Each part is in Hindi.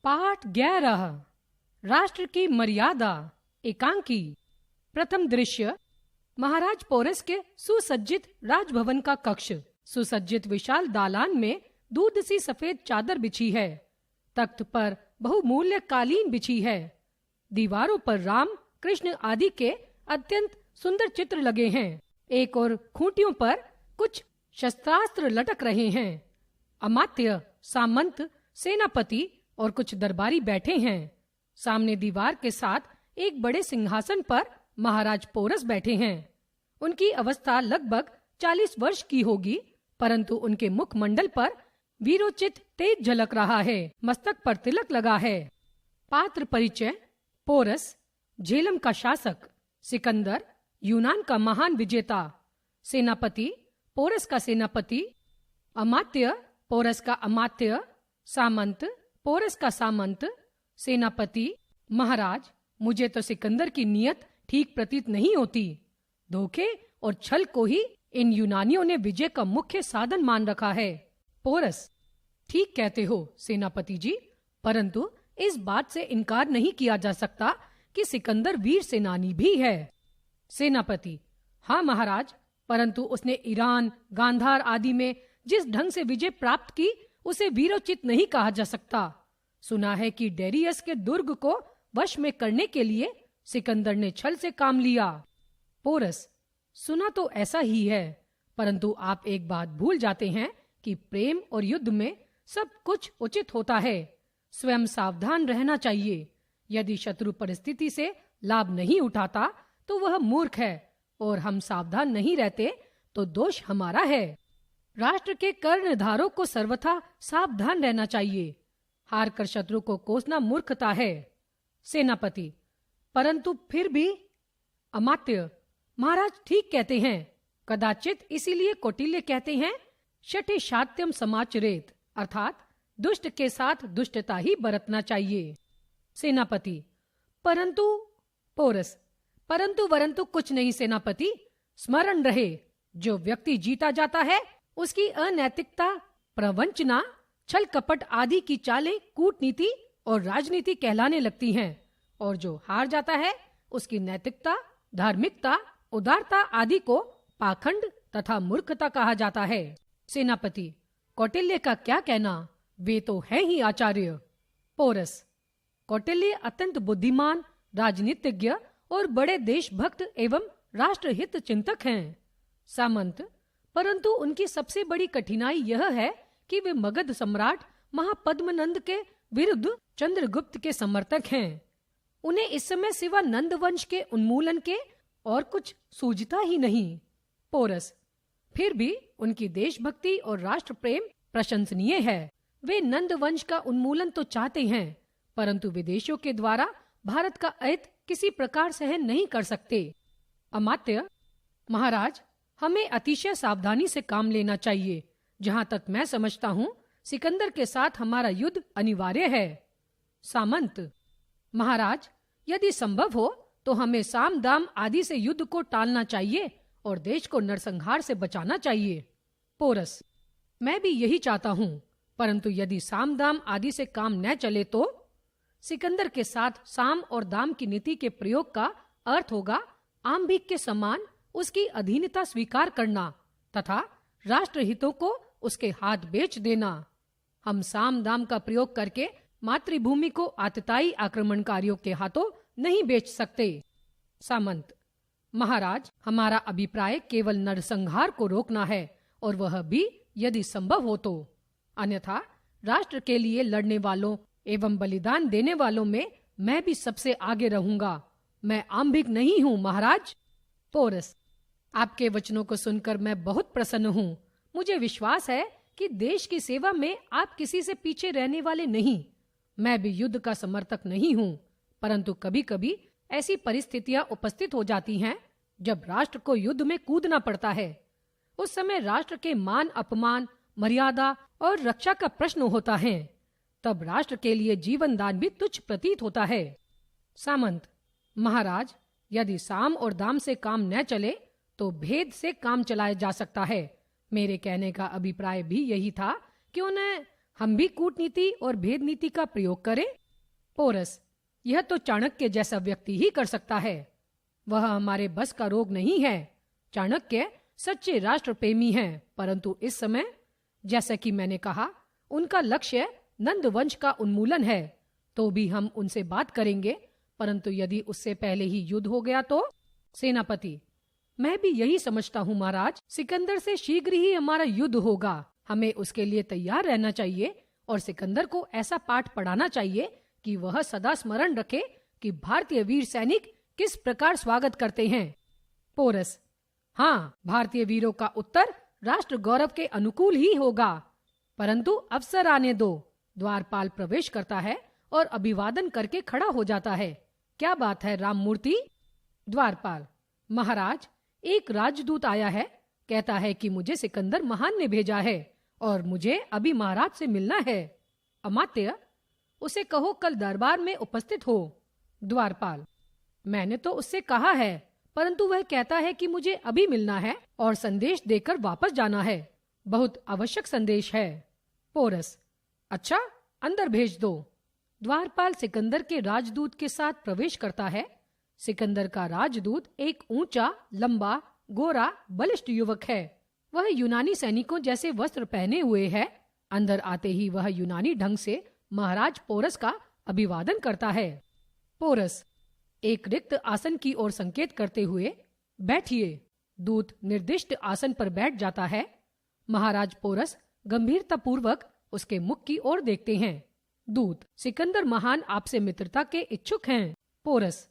पाठ 11 राष्ट्र की मर्यादा एकांकी। प्रथम दृश्य महाराज पोरस के सुसज्जित राजभवन का कक्ष। सुसज्जित विशाल दालान में दूध सी सफेद चादर बिछी है। तख्त पर बहुमूल्य कालीन बिछी है। दीवारों पर राम कृष्ण आदि के अत्यंत सुंदर चित्र लगे हैं। एक और खूंटियों पर कुछ शस्त्रास्त्र लटक रहे हैं। अमात्य, सामंत, सेनापति और कुछ दरबारी बैठे हैं। सामने दीवार के साथ एक बड़े सिंहासन पर महाराज पोरस बैठे हैं। उनकी अवस्था लगभग 40 वर्ष की होगी, परंतु उनके मुखमंडल पर वीरोचित तेज झलक रहा है। मस्तक पर तिलक लगा है। पात्र परिचय: पोरस झेलम का शासक, सिकंदर यूनान का महान विजेता, सेनापति पोरस का सेनापति, अमात्य पोरस का अमात्य, सामंत पोरस का सामंत, सेनापति। महाराज, मुझे तो सिकंदर की नियत ठीक प्रतीत नहीं होती। धोखे और छल को ही इन यूनानियों ने विजय का मुख्य साधन मान रखा है। पोरस: ठीक कहते हो सेनापति जी, परंतु इस बात से इनकार नहीं किया जा सकता कि सिकंदर वीर सेनानी भी है। सेनापति: हाँ महाराज, परंतु उसने ईरान, गांधार आदि में जिस ढंग से विजय प्राप्त की उसे वीरोचित नहीं कहा जा सकता। सुना है कि डेरियस के दुर्ग को वश में करने के लिए सिकंदर ने छल से काम लिया। पोरस: सुना तो ऐसा ही है, परंतु आप एक बात भूल जाते हैं कि प्रेम और युद्ध में सब कुछ उचित होता है। स्वयं सावधान रहना चाहिए। यदि शत्रु परिस्थिति से लाभ नहीं उठाता तो वह मूर्ख है, और हम सावधान नहीं रहते तो दोष हमारा है। राष्ट्र के कर्णधारों को सर्वथा सावधान रहना चाहिए। हार कर शत्रु को कोसना मूर्खता है। सेनापति: परंतु फिर भी। अमात्य: महाराज ठीक कहते हैं। कदाचित इसीलिए कौटिल्य कहते हैं शठे शात्यम समाचरेत, अर्थात दुष्ट के साथ दुष्टता ही बरतना चाहिए। सेनापति: परंतु। पोरस: परंतु वरंतु कुछ नहीं सेनापति। स्मरण रहे, जो व्यक्ति जीता जाता है उसकी अनैतिकता, प्रवंचना, छल कपट आदि की चालें कूटनीति और राजनीति कहलाने लगती हैं, और जो हार जाता है उसकी नैतिकता, धार्मिकता, उदारता आदि को पाखंड तथा मूर्खता कहा जाता है। सेनापति: कौटिल्य का क्या कहना, वे तो हैं ही आचार्य। पोरस: कौटिल्य अत्यंत बुद्धिमान, राजनीतिज्ञ और बड़े देशभक्त एवं राष्ट्रहित चिंतक हैं। सामंत: परंतु उनकी सबसे बड़ी कठिनाई यह है कि वे मगध सम्राट महापद्मनंद के विरुद्ध चंद्रगुप्त के समर्थक हैं। उन्हें इस समय सिवा नंद वंश के उन्मूलन के और कुछ सूझता ही नहीं। पोरस: फिर भी उनकी देशभक्ति और राष्ट्र प्रेम प्रशंसनीय है। वे नंद वंश का उन्मूलन तो चाहते हैं, परंतु विदेशियों के द्वारा भारत का ऐत किसी प्रकार सहन नहीं कर सकते। अमात्य: महाराज, हमें अतिशय सावधानी से काम लेना चाहिए। जहाँ तक मैं समझता हूँ, सिकंदर के साथ हमारा युद्ध अनिवार्य है। सामंत: महाराज, यदि संभव हो तो हमें साम दाम आदि से युद्ध को टालना चाहिए और देश को नरसंहार से बचाना चाहिए। पोरस: मैं भी यही चाहता हूँ, परंतु यदि साम दाम आदि से काम न चले तो? सिकंदर के साथ साम और दाम की नीति के प्रयोग का अर्थ होगा आम्भिक के समान उसकी अधीनता स्वीकार करना तथा राष्ट्रहितों को उसके हाथ बेच देना। हम साम दाम का प्रयोग करके मातृभूमि को आतताई आक्रमणकारियों के हाथों नहीं बेच सकते। सामंत: महाराज, हमारा अभिप्राय केवल नरसंहार को रोकना है, और वह भी यदि संभव हो तो। अन्यथा राष्ट्र के लिए लड़ने वालों एवं बलिदान देने वालों में मैं भी सबसे आगे रहूंगा। मैं आम्भिक नहीं हूँ महाराज। पोरस: आपके वचनों को सुनकर मैं बहुत प्रसन्न हूँ। मुझे विश्वास है कि देश की सेवा में आप किसी से पीछे रहने वाले नहीं। मैं भी युद्ध का समर्थक नहीं हूँ, परंतु कभी कभी ऐसी परिस्थितियां उपस्थित हो जाती हैं जब राष्ट्र को युद्ध में कूदना पड़ता है। उस समय राष्ट्र के मान अपमान, मर्यादा और रक्षा का प्रश्न होता है। तब राष्ट्र के लिए जीवन दान भी तुच्छ प्रतीत होता है। सामंत: महाराज, यदि साम और दाम से काम न चले तो भेद से काम चलाया जा सकता है। मेरे कहने का अभिप्राय भी यही था कि उन्हें हम भी कूटनीति और भेद नीति का प्रयोग करें? पोरस, यह तो चाणक्य जैसा व्यक्ति ही कर सकता है। वह हमारे बस का रोग नहीं है। चाणक्य सच्चे राष्ट्र प्रेमी हैं, परंतु इस समय, जैसा कि मैंने कहा, उनका लक्ष्य नंद वंश का उन्मूलन है। तो भी हम उनसे बात करेंगे, परंतु यदि उससे पहले ही युद्ध हो गया तो? सेनापति, मैं भी यही समझता हूँ महाराज। सिकंदर से शीघ्र ही हमारा युद्ध होगा। हमें उसके लिए तैयार रहना चाहिए और सिकंदर को ऐसा पाठ पढ़ाना चाहिए कि वह सदा स्मरण रखे कि भारतीय वीर सैनिक किस प्रकार स्वागत करते हैं। पोरस, हाँ, भारतीय वीरों का उत्तर राष्ट्र गौरव के अनुकूल ही होगा, परंतु अवसर आने दो। द्वारपाल प्रवेश करता है और अभिवादन करके खड़ा हो जाता है। क्या बात है राममूर्ति? द्वारपाल, महाराज, एक राजदूत आया है, कहता है कि मुझे सिकंदर महान ने भेजा है और मुझे अभी महाराज से मिलना है। अमात्य, उसे कहो कल दरबार में उपस्थित हो। द्वारपाल, मैंने तो उससे कहा है, परंतु वह कहता है कि मुझे अभी मिलना है और संदेश देकर वापस जाना है। बहुत आवश्यक संदेश है। पोरस, अच्छा, अंदर भेज दो। द्वारपाल सिकंदर के राजदूत के साथ प्रवेश करता है। सिकंदर का राजदूत एक ऊंचा, लंबा, गोरा, बलिष्ठ युवक है। वह यूनानी सैनिकों जैसे वस्त्र पहने हुए है। अंदर आते ही वह यूनानी ढंग से महाराज पोरस का अभिवादन करता है। पोरस एक रिक्त आसन की ओर संकेत करते हुए, बैठिए। दूत निर्दिष्ट आसन पर बैठ जाता है। महाराज पोरस गंभीरता पूर्वक उसके मुख की ओर देखते हैं। दूत, सिकंदर महान आपसे मित्रता के इच्छुक हैं। पोरस,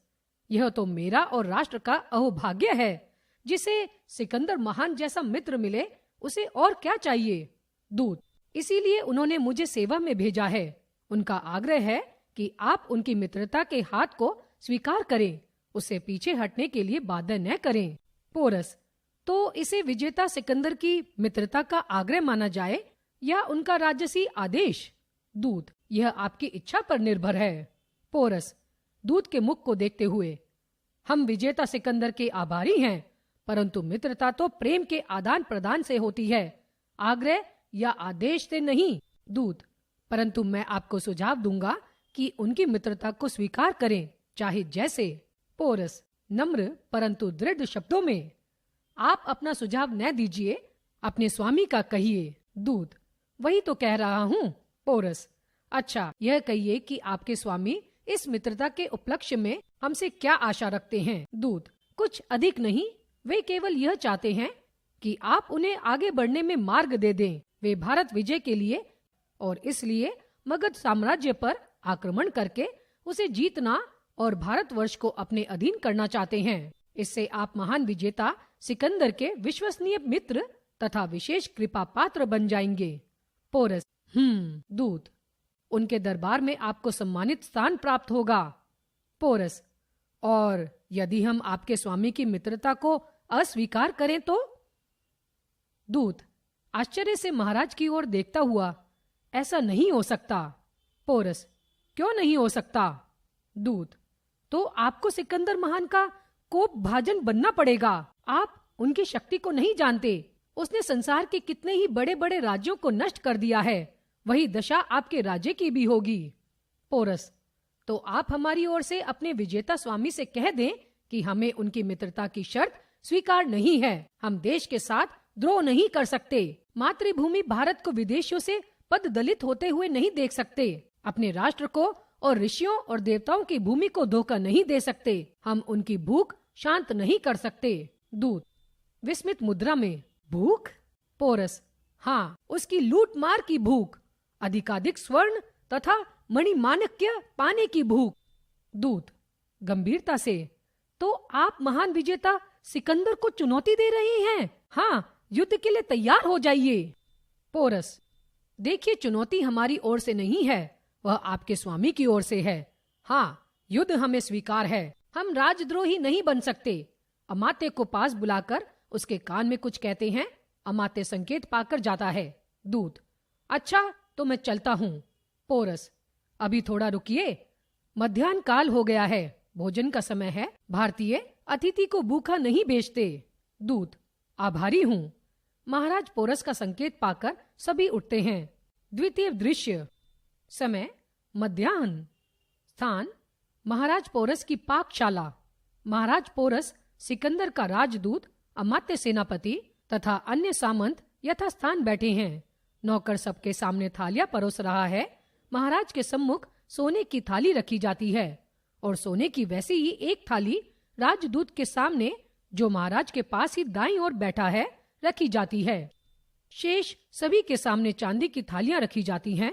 यह तो मेरा और राष्ट्र का अहोभाग्य है। जिसे सिकंदर महान जैसा मित्र मिले, उसे और क्या चाहिए। दूत, इसीलिए उन्होंने मुझे सेवा में भेजा है। उनका आग्रह है कि आप उनकी मित्रता के हाथ को स्वीकार करें, उससे पीछे हटने के लिए बाध्य न करें। पोरस, तो इसे विजेता सिकंदर की मित्रता का आग्रह माना जाए या उनका राजसी आदेश? दूत, यह आपकी इच्छा पर निर्भर है। पोरस दूत के मुख को देखते हुए, हम विजेता सिकंदर के आभारी हैं, परंतु मित्रता तो प्रेम के आदान प्रदान से होती है, आग्रह या आदेश से नहीं। दूत, परंतु मैं आपको सुझाव दूंगा कि उनकी मित्रता को स्वीकार करें, चाहे जैसे। पोरस नम्र परंतु दृढ़ शब्दों में, आप अपना सुझाव न दीजिए, अपने स्वामी का कहिए। दूत, वही तो कह रहा हूँ। पोरस, अच्छा, यह कहिए कि आपके स्वामी इस मित्रता के उपलक्ष्य में हमसे क्या आशा रखते हैं। दूत, कुछ अधिक नहीं, वे केवल यह चाहते हैं कि आप उन्हें आगे बढ़ने में मार्ग दे दें। वे भारत विजय के लिए और इसलिए मगध साम्राज्य पर आक्रमण करके उसे जीतना और भारतवर्ष को अपने अधीन करना चाहते हैं। इससे आप महान विजेता सिकंदर के विश्वसनीय मित्र तथा विशेष कृपा पात्र बन जाएंगे। पोरस, दूत, उनके दरबार में आपको सम्मानित स्थान प्राप्त होगा। पोरस, और यदि हम आपके स्वामी की मित्रता को अस्वीकार करें तो? दूत आश्चर्य से महाराज की ओर देखता हुआ, ऐसा नहीं हो सकता। पोरस, क्यों नहीं हो सकता? दूत, तो आपको सिकंदर महान का कोप भाजन बनना पड़ेगा। आप उनकी शक्ति को नहीं जानते। उसने संसार के कितने ही बड़े बड़े राज्यों को नष्ट कर दिया है। वही दशा आपके राज्य की भी होगी। पोरस, तो आप हमारी ओर से अपने विजेता स्वामी से कह दें कि हमें उनकी मित्रता की शर्त स्वीकार नहीं है। हम देश के साथ द्रोह नहीं कर सकते। मातृभूमि भारत को विदेशियों से पद दलित होते हुए नहीं देख सकते। अपने राष्ट्र को और ऋषियों और देवताओं की भूमि को धोखा नहीं दे सकते। हम उनकी भूख शांत नहीं कर सकते। दूत विस्मित मुद्रा में, भूख? पोरस, हाँ, उसकी लूट मार की भूख, अधिकाधिक स्वर्ण तथा मणिमाणिक्य पाने की भूख। दूत गंभीरता से, तो आप महान विजेता सिकंदर को चुनौती दे रहे हैं? हाँ, युद्ध के लिए तैयार हो जाइए। पोरस, देखिए, चुनौती हमारी ओर से नहीं है, वह आपके स्वामी की ओर से है। हाँ, युद्ध हमें स्वीकार है। हम राजद्रोही नहीं बन सकते। अमात्य को पास बुलाकर उसके कान में कुछ कहते हैं। अमात्य संकेत पाकर जाता है। दूत, अच्छा, तो मैं चलता हूँ। पोरस, अभी थोड़ा रुकिए, मध्याह्न काल हो गया है, भोजन का समय है। भारतीय अतिथि को भूखा नहीं भेजते। दूत, आभारी हूँ। महाराज पोरस का संकेत पाकर सभी उठते हैं। द्वितीय दृश्य। समय मध्याह्न। स्थान महाराज पोरस की पाकशाला। महाराज पोरस सिकंदर का राजदूत, अमात्य सेनापति तथा अन्य सामंत यथास्थान बैठे हैं। नौकर सबके सामने थालियां परोस रहा है। महाराज के सम्मुख सोने की थाली रखी जाती है और सोने की वैसी ही एक थाली राजदूत के सामने, जो महाराज के पास ही दाईं ओर बैठा है, रखी जाती है। शेष सभी के सामने चांदी की थालियां रखी जाती हैं।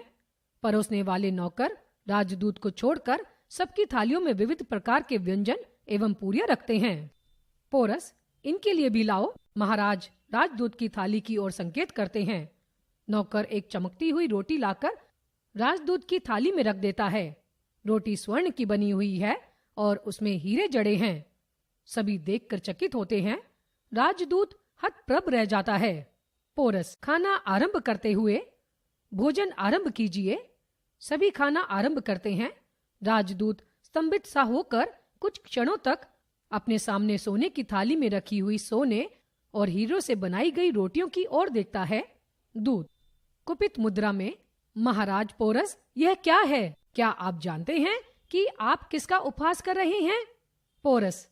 परोसने वाले नौकर राजदूत को छोड़कर सबकी थालियों में विविध प्रकार के व्यंजन एवं पूरियां रखते हैं। पोरस, इनके लिए भी लाओ। महाराज राजदूत की थाली की ओर संकेत करते हैं। नौकर एक चमकती हुई रोटी लाकर राजदूत की थाली में रख देता है। रोटी स्वर्ण की बनी हुई है और उसमें हीरे जड़े हैं। सभी देखकर चकित होते हैं। राजदूत हतप्रभ रह जाता है। पोरस, खाना आरंभ करते हुए, भोजन आरंभ कीजिए। सभी खाना आरंभ करते हैं। राजदूत स्तंभित सा होकर कुछ क्षणों तक अपने सामने सोने की थाली में रखी हुई सोने और हीरों से बनाई गई रोटियों की ओर देखता है। दूत कुपित मुद्रा में, महाराज पोरस, यह क्या है? क्या आप जानते हैं कि आप किसका उपहास कर रहे हैं? पोरस,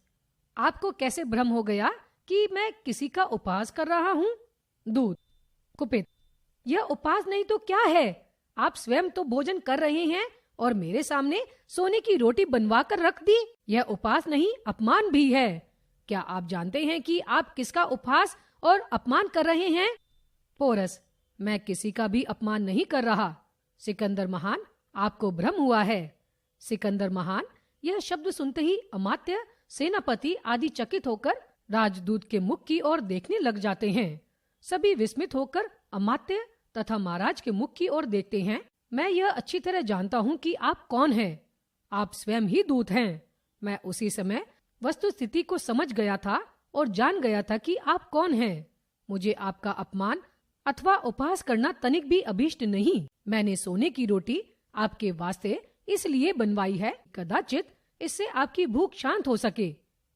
आपको कैसे भ्रम हो गया कि मैं किसी का उपहास कर रहा हूँ? दूत कुपित, यह उपहास नहीं तो क्या है? आप स्वयं तो भोजन कर रहे हैं और मेरे सामने सोने की रोटी बनवा कर रख दी। यह उपहास नहीं, अपमान भी है। क्या आप जानते हैं कि आप किसका उपहास और अपमान कर रहे हैं? पोरस, मैं किसी का भी अपमान नहीं कर रहा। सिकंदर महान, आपको भ्रम हुआ है। सिकंदर महान, यह शब्द सुनते ही अमात्य, सेनापति आदि चकित होकर राजदूत के मुख की ओर देखने लग जाते हैं। सभी विस्मित होकर अमात्य तथा महाराज के मुख की ओर देखते हैं। मैं यह अच्छी तरह जानता हूँ कि आप कौन हैं। आप स्वयं ही दूत हैं। मैं उसी समय वस्तु स्थिति को समझ गया था और जान गया था कि आप कौन हैं। मुझे आपका अपमान अथवा उपहास करना तनिक भी अभीष्ट नहीं। मैंने सोने की रोटी आपके वास्ते इसलिए बनवाई है, कदाचित इससे आपकी भूख शांत हो सके,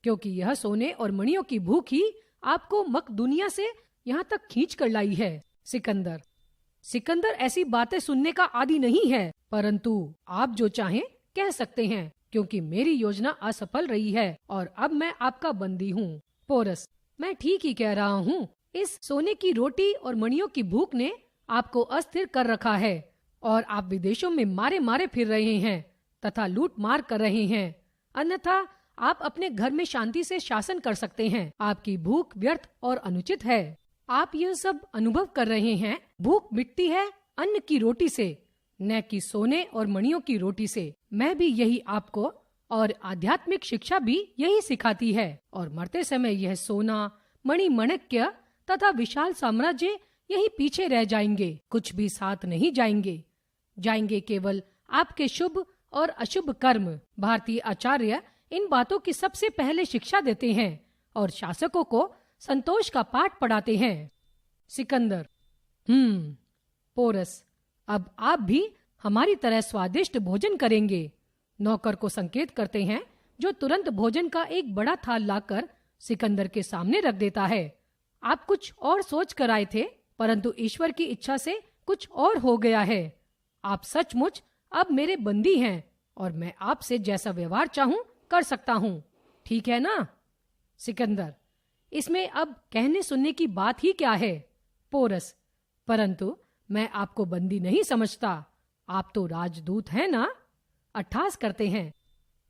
क्योंकि यह सोने और मणियों की भूख ही आपको मकदुनिया से यहाँ तक खींच कर लाई है। सिकंदर, सिकंदर ऐसी बातें सुनने का आदी नहीं है, परंतु आप जो चाहें कह सकते हैं, क्योंकि मेरी योजना असफल रही है और अब मैं आपका बंदी हूँ। पोरस, मैं ठीक ही कह रहा हूँ। इस सोने की रोटी और मणियों की भूख ने आपको अस्थिर कर रखा है और आप विदेशों में मारे मारे फिर रहे हैं तथा लूट मार कर रहे हैं। अन्यथा आप अपने घर में शांति से शासन कर सकते हैं। आपकी भूख व्यर्थ और अनुचित है। आप यह सब अनुभव कर रहे हैं। भूख मिटती है अन्न की रोटी से, न कि सोने और मणियों की रोटी से। मैं भी यही आपको और आध्यात्मिक शिक्षा भी यही सिखाती है। और मरते समय यह सोना, मणि, मणक्य तथा विशाल साम्राज्य यही पीछे रह जाएंगे, कुछ भी साथ नहीं जाएंगे। जाएंगे केवल आपके शुभ और अशुभ कर्म। भारतीय आचार्य इन बातों की सबसे पहले शिक्षा देते हैं और शासकों को संतोष का पाठ पढ़ाते हैं। सिकंदर, पोरस, अब आप भी हमारी तरह स्वादिष्ट भोजन करेंगे। नौकर को संकेत करते हैं, जो तुरंत भोजन का एक बड़ा थाल लाकर सिकंदर के सामने रख देता है। आप कुछ और सोच कर आए थे, परंतु ईश्वर की इच्छा से कुछ और हो गया है। आप सचमुच अब मेरे बंदी हैं और मैं आपसे जैसा व्यवहार चाहूं कर सकता हूं। ठीक है ना? सिकंदर, इसमें अब कहने सुनने की बात ही क्या है? पोरस, परंतु मैं आपको बंदी नहीं समझता। आप तो राजदूत हैं ना? अट्ठास करते हैं।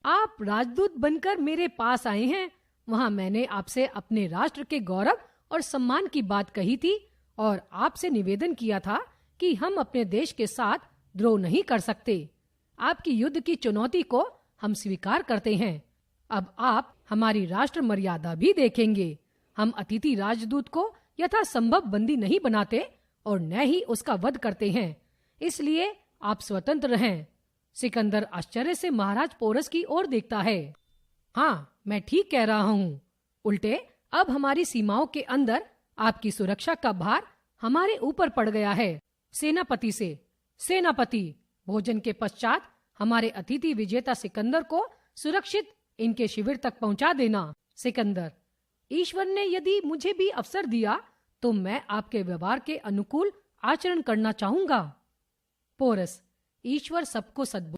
आप राजदूत बनकर मेरे पास आए हैं। वहां मैंने आपसे अपने राष्ट्र के गौरव और सम्मान की बात कही थी और आपसे निवेदन किया था कि हम अपने देश के साथ द्रोह नहीं कर सकते। आपकी युद्ध की चुनौती को हम स्वीकार करते हैं। अब आप हमारी राष्ट्र मर्यादा भी देखेंगे। हम अतिथि राजदूत को यथासंभव बंदी नहीं बनाते और न ही उसका वध करते हैं। इसलिए आप स्वतंत्र हैं। सिकंदर आश्चर्य से महाराज पोरस की ओर देखता है। हाँ, मैं ठीक कह रहा हूँ। उल्टे अब हमारी सीमाओं के अंदर आपकी सुरक्षा का भार हमारे ऊपर पड़ गया है। सेनापति से, सेनापति, भोजन के पश्चात हमारे अतिथि विजेता सिकंदर को सुरक्षित इनके शिविर तक पहुंचा देना। सिकंदर, ईश्वर ने यदि मुझे भी अवसर दिया तो मैं आपके व्यवहार के अनुकूल आचरण करना चाहूंगा। पोरस, ईश्वर सबको सद्बुद्धि